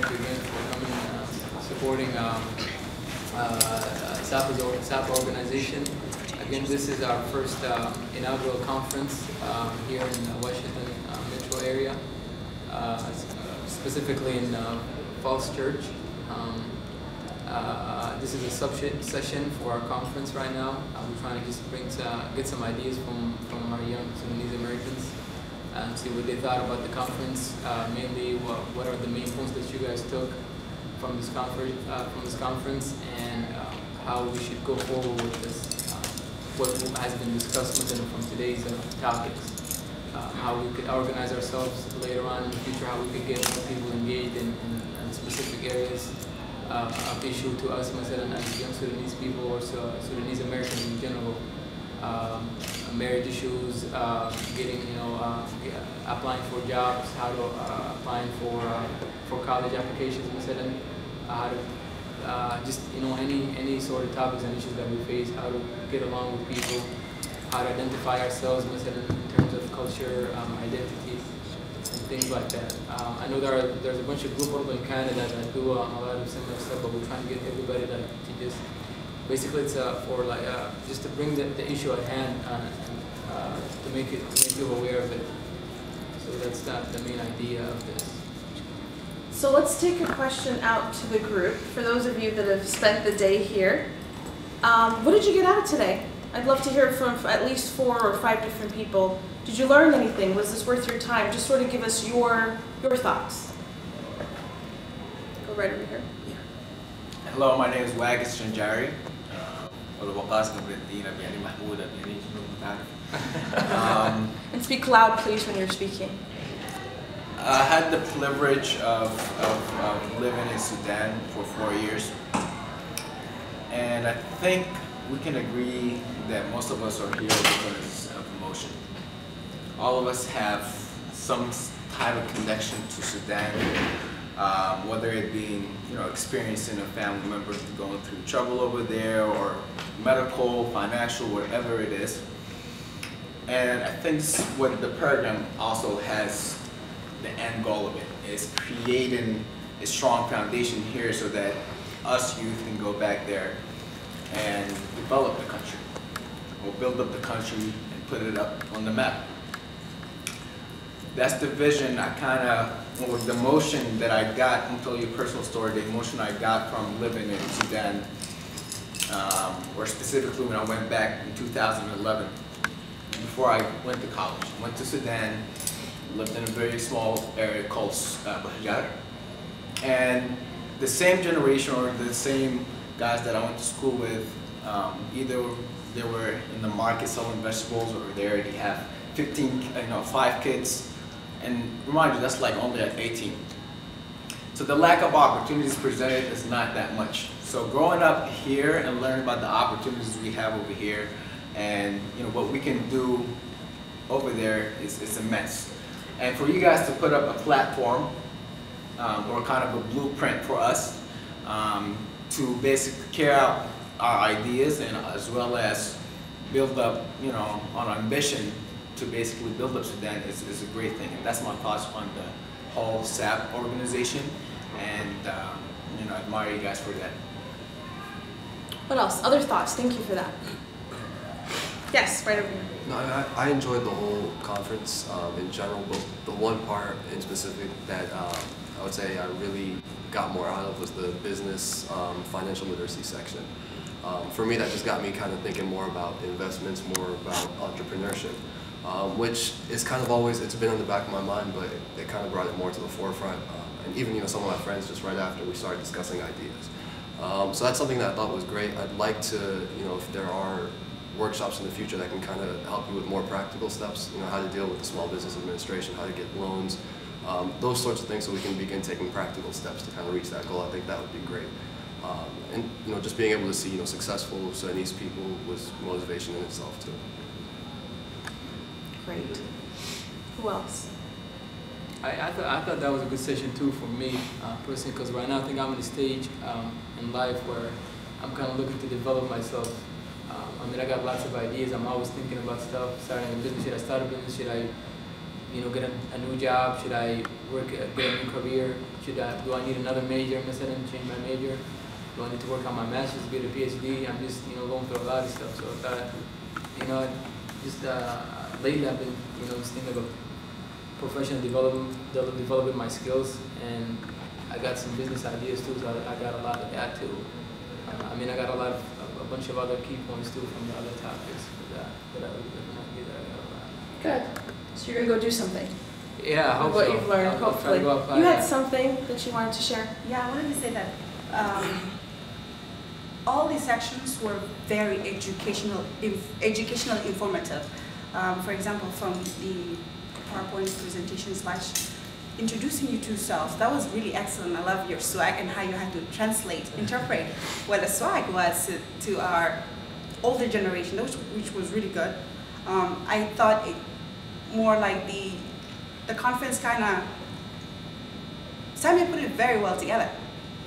thank you again for coming, supporting SAPAA organization. Again, this is our first inaugural conference here in the Washington metro area, specifically in Falls Church. This is a session for our conference right now. We're trying to just get some ideas from our young Sudanese Americans and see what they thought about the conference. Mainly, what are the main points that you guys took from this conference, and how we should go forward with this. What has been discussed from today's topics. How we could organize ourselves later on in the future. How we could get more people engaged in specific areas of issue to us, as young Sudanese people or Sudanese Americans in general. Marriage issues, getting, applying for jobs, how to applying for college applications, how to just any sort of topics and issues that we face, how to get along with people, how to identify ourselves, in terms of culture, identity, and things like that. I know there's a bunch of groups in Canada that do a lot of similar stuff, but we're trying to get everybody to just basically it's for just to bring the issue at hand to make you aware of it. So that's the main idea of this. So let's take a question out to the group. For those of you that have spent the day here, what did you get out of today? I'd love to hear from at least 4 or 5 different people. Did you learn anything? Was this worth your time? Just sort of give us your thoughts. Go right over here. Hello, my name is Wagis Janjari. And speak loud, please, when you're speaking. I had the privilege of living in Sudan for 4 years, and I think we can agree that most of us are here because of emotion. All of us have some type of connection to Sudan, whether it being experiencing a family member going through trouble over there, or medical, financial, whatever it is. And I think what the program also has, the end goal of it, is creating a strong foundation here so that us youth can go back there and develop the country, or build up the country and put it up on the map. That's the vision or the emotion that I got. I'm telling you a personal story, the emotion I got from living in Sudan, or specifically when I went back in 2011, before I went to college. I went to Sudan, lived in a very small area called Bahjar. And the same generation, or the same guys that I went to school with, either they were in the market selling vegetables, or they already have 5 kids. And remind you, that's like only at 18. So the lack of opportunities presented is not that much. So growing up here and learning about the opportunities we have over here, and what we can do over there is immense. And for you guys to put up a platform, or kind of a blueprint for us, to basically carry out our ideas, and as well as build up, on ambition to basically build up Sudan is a great thing. And that's my thoughts on the whole SAP organization, and I admire you guys for that. What else? Other thoughts? Thank you for that. Yes, right over here. No, I enjoyed the whole conference in general, but the one part in specific that I would say I really got more out of was the business financial literacy section. For me, that just got me kind of thinking more about investments, more about entrepreneurship, which is kind of always, it's been in the back of my mind, but it kind of brought it more to the forefront. And even some of my friends, just right after we started discussing ideas. So that's something that I thought was great. I'd like to, if there are workshops in the future that can kind of help you with more practical steps, how to deal with the Small Business Administration, how to get loans, those sorts of things, so we can begin taking practical steps to kind of reach that goal. I think that would be great. And just being able to see successful Sudanese people was motivation in itself too. Great. Who else? I thought that was a good session too for me personally, because right now I think I'm in a stage in life where I'm kind of looking to develop myself. I got lots of ideas. I'm always thinking about stuff, starting a business. Should I start a business? Should I, get a new job? Should I get a new career? do I need another major مثلا, change my major? Do I need to work on my master's, get a PhD? I'm just, you know, going through a lot of stuff. So I thought, you know, just lately I've been, you know, just thinking about professional developing my skills, and I got some business ideas too. So I got a lot of that too. I mean, I got a bunch of other key points too from the other topics that I got a lot. Good. So you're gonna go do something. Yeah, I hope what so. you've learned, I'll hopefully. try to go You had something that you wanted to share? Yeah, I wanted to say that all these sections were very educational, informative. For example, from the PowerPoint presentation / introducing you to yourself, that was really excellent. I love your swag and how you had to interpret what the swag was to our older generation, which was really good. I thought it more like the conference kind of, Samia put it very well together.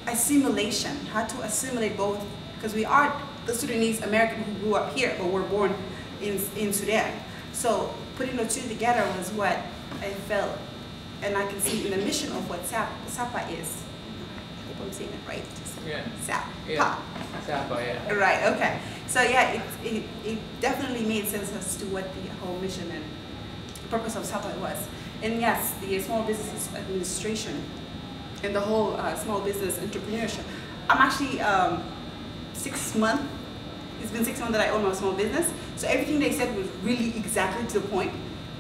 Assimilation, how to assimilate both, because we are the Sudanese American who grew up here, but were born in Sudan. So putting the two together was what I felt, and I can see in the mission of what SAPAA is. I hope I'm saying it right. Yeah. SAPAA. Yeah. SAPAA, yeah. Right, okay. So yeah, it definitely made sense as to what the whole mission and purpose of SAPAA was. And yes, the Small Business Administration and the whole small business entrepreneurship. I'm actually 6 months, it's been 6 months that I own my small business. So everything they said was really exactly to the point,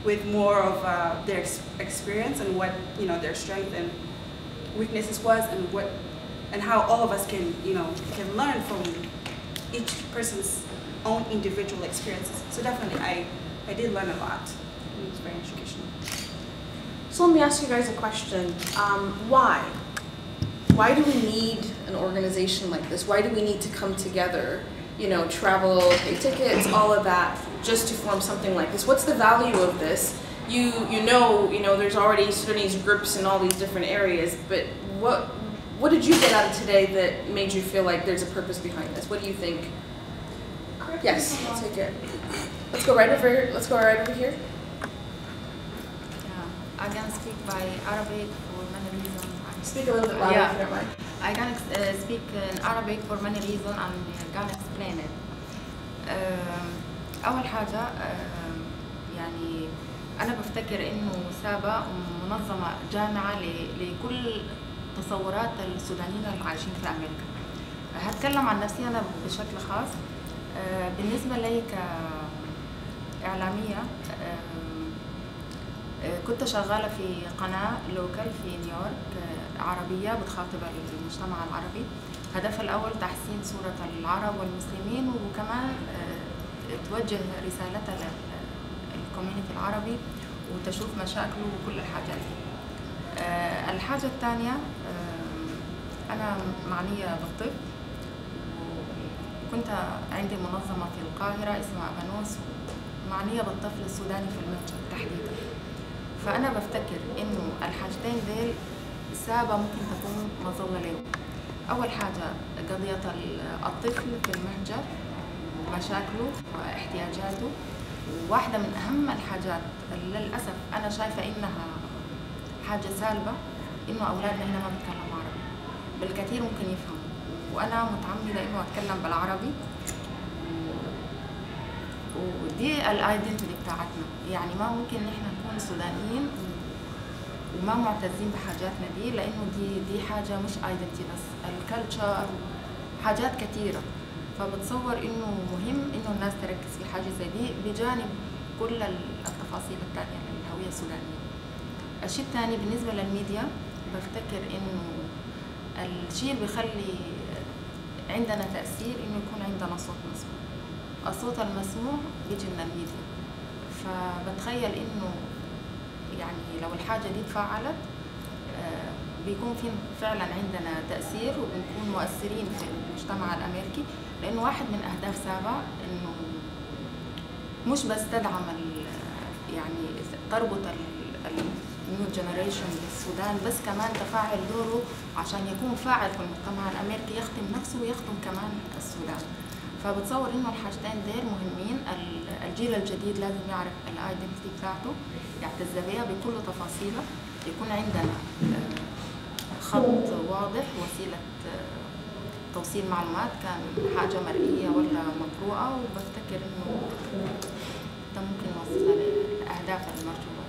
with more of their experience and what, you know, their strength and weaknesses was, and how all of us can, you know, can learn from each person's own individual experiences. So definitely I did learn a lot. It was very educational. So let me ask you guys a question. Why? Why do we need an organization like this? Why do we need to come together, you know, travel, pay tickets, all of that, just to form something like this? What's the value of this? You know, there's already Sudanese groups in all these different areas, but what did you get out of today that made you feel like there's a purpose behind this? What do you think? Yes, I'll take it. Let's go right over here. Let's go right over here. I can speak by Arabic for many reasons. Speak a little bit louder if you don't mind. I can speak in Arabic for many reasons and can explain it. أول حاجة يعني أنا بفتكر إنه سابا منظمة جامعة لكل تصورات السودانيين اللي عايشين في أمريكا. هتكلم عن نفسي أنا بشكل خاص. بالنسبة لي كإعلامية كنت شغالة في قناة لوكال في نيويورك عربية بتخاطب المجتمع العربي. هدفها الأول تحسين صورة العرب والمسلمين، وكمان توجه رسالتها للكوميونتي العربي وتشوف مشاكله وكل الحاجات دي. الحاجة الثانية أنا معنية بالطب، وكنت عندي منظمة في القاهرة اسمها أبانوس معنية بالطفل السوداني في المتجر تحديدا. فأنا بفتكر إنه الحاجتين ديل سابا ممكن تكون مظلة لهم. أول حاجة قضية الطفل في المهجر ومشاكله واحتياجاته، وواحدة من أهم الحاجات اللي للأسف أنا شايفة إنها حاجة سالبة إنه أولادنا هنا ما بيتكلموا عربي، بالكثير ممكن يفهموا، وأنا متعمدة إنه أتكلم بالعربي، ودي الايدنتيتي بتاعتنا. يعني ما ممكن نحن نكون سودانيين وما معتزين بحاجاتنا دي، لانه دي حاجه مش ايدنتيتي بس، الكالتشر حاجات كثيره. فبتصور انه مهم انه الناس تركز في حاجه زي دي بجانب كل التفاصيل الثانيه للهويه السودانيه. الشيء الثاني بالنسبه للميديا، بفتكر انه الشيء اللي بيخلي عندنا تاثير انه يكون عندنا صوت مسموع. الصوت المسموع بيجي من الميديا، فبتخيل انه يعني لو الحاجه دي اتفعلت بيكون في فعلا عندنا تاثير وبنكون مؤثرين في المجتمع الامريكي، لانه واحد من اهداف سابا انه مش بس تدعم يعني تربط النيو جنريشن بالسودان، بس كمان تفاعل دوره عشان يكون فاعل في المجتمع الامريكي، يخدم نفسه ويخدم كمان السودان. فبتصور انه الحاجتين ديل مهمين. الجيل الجديد لازم يعرف الايدنتيتي بتاعته، يعتز بيها بكل تفاصيلها، يكون عندنا خط واضح، وسيلة توصيل معلومات، كان حاجة مرئية ولا مقروءة، وبفتكر إنه ده ممكن يوصلها للأهداف المرجوة.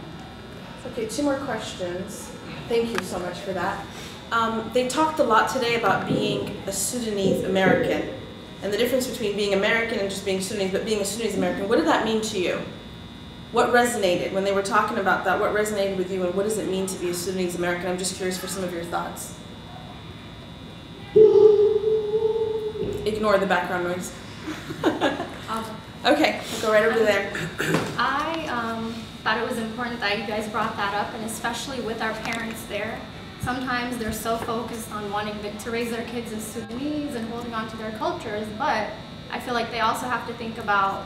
Okay, 2 more questions. Thank you so much for that. They talked a lot today about being a Sudanese American and the difference between being American and just being Sudanese, but being a Sudanese American. What did that mean to you? What resonated when they were talking about that? What resonated with you, and what does it mean to be a Sudanese American? I'm just curious for some of your thoughts. Ignore the background noise. Okay, we'll go right over there. I thought it was important that you guys brought that up, and especially with our parents there. Sometimes they're so focused on wanting to raise their kids as Sudanese and holding on to their cultures, but I feel like they also have to think about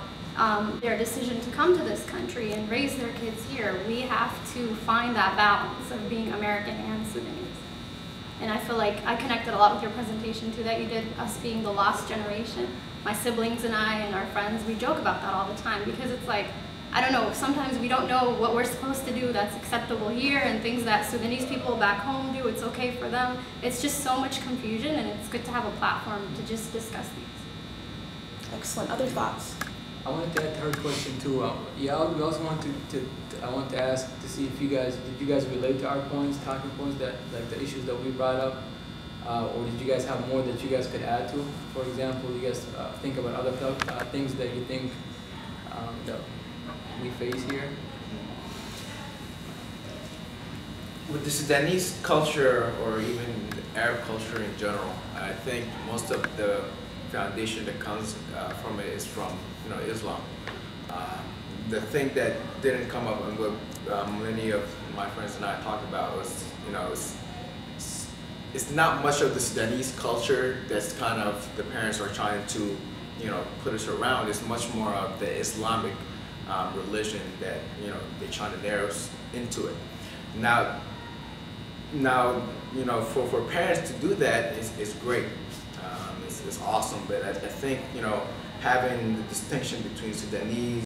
their decision to come to this country and raise their kids here. We have to find that balance of being American and Sudanese. And I feel like I connected a lot with your presentation too that you did, us being the lost generation. My siblings and I and our friends, we joke about that all the time because it's like, I don't know, sometimes we don't know what we're supposed to do that's acceptable here, and things that Sudanese people back home do, it's okay for them. It's just so much confusion, and it's good to have a platform to just discuss these. Excellent. Other thoughts? I wanted to add to her question too. We also want I want to ask to see if did you guys relate to our points, talking points, that like the issues that we brought up, or did you guys have more that you guys could add to? For example, you guys think about other things that you think that we face here. With the Sudanese culture, or even Arab culture in general, I think most of the foundation that comes from it is from Islam. The thing that didn't come up, and what many of my friends and I talked about, was it's not much of the Sudanese culture that's kind of the parents are trying to put us around. It's much more of the Islamic religion that they're trying to narrow us into it. Now for parents to do that is great. It's awesome, but I think having the distinction between Sudanese